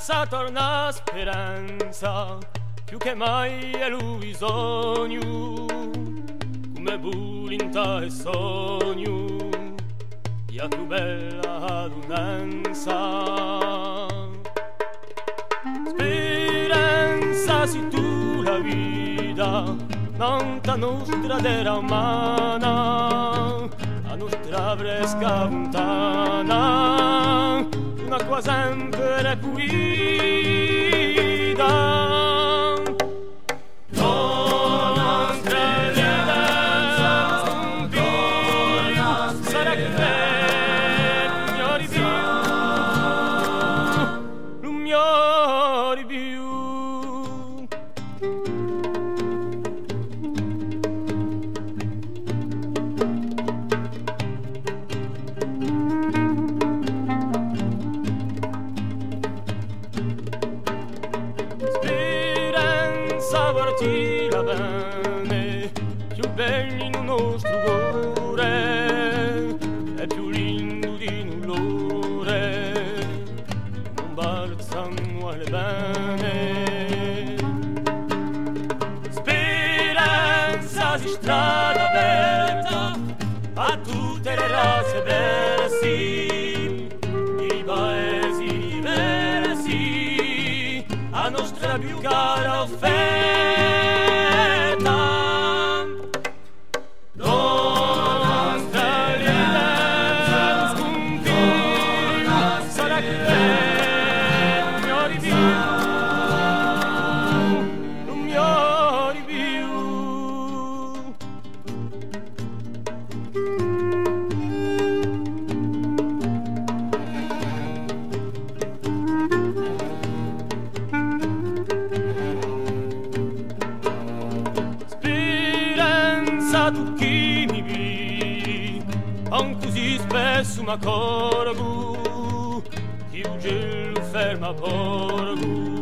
Speranza, torna speranza, più che mai è lui bisogno, come volinta e sogno, la più bella adunanza. Speranza, si tu la vita, non ta nostra terra umana, la nostra fresca lontana, un'acqua sempre pulita. Partira bene, più bello in un nostro cuore, è più lindo di null'ore, non balzano alle bene. Speranza si strada aperta a tutte le razze versi, i paesi diversi, a nostra più cara offerta. Tu chi mi vedi, non così spesso m'accorgo, che il gelo ferma porgo.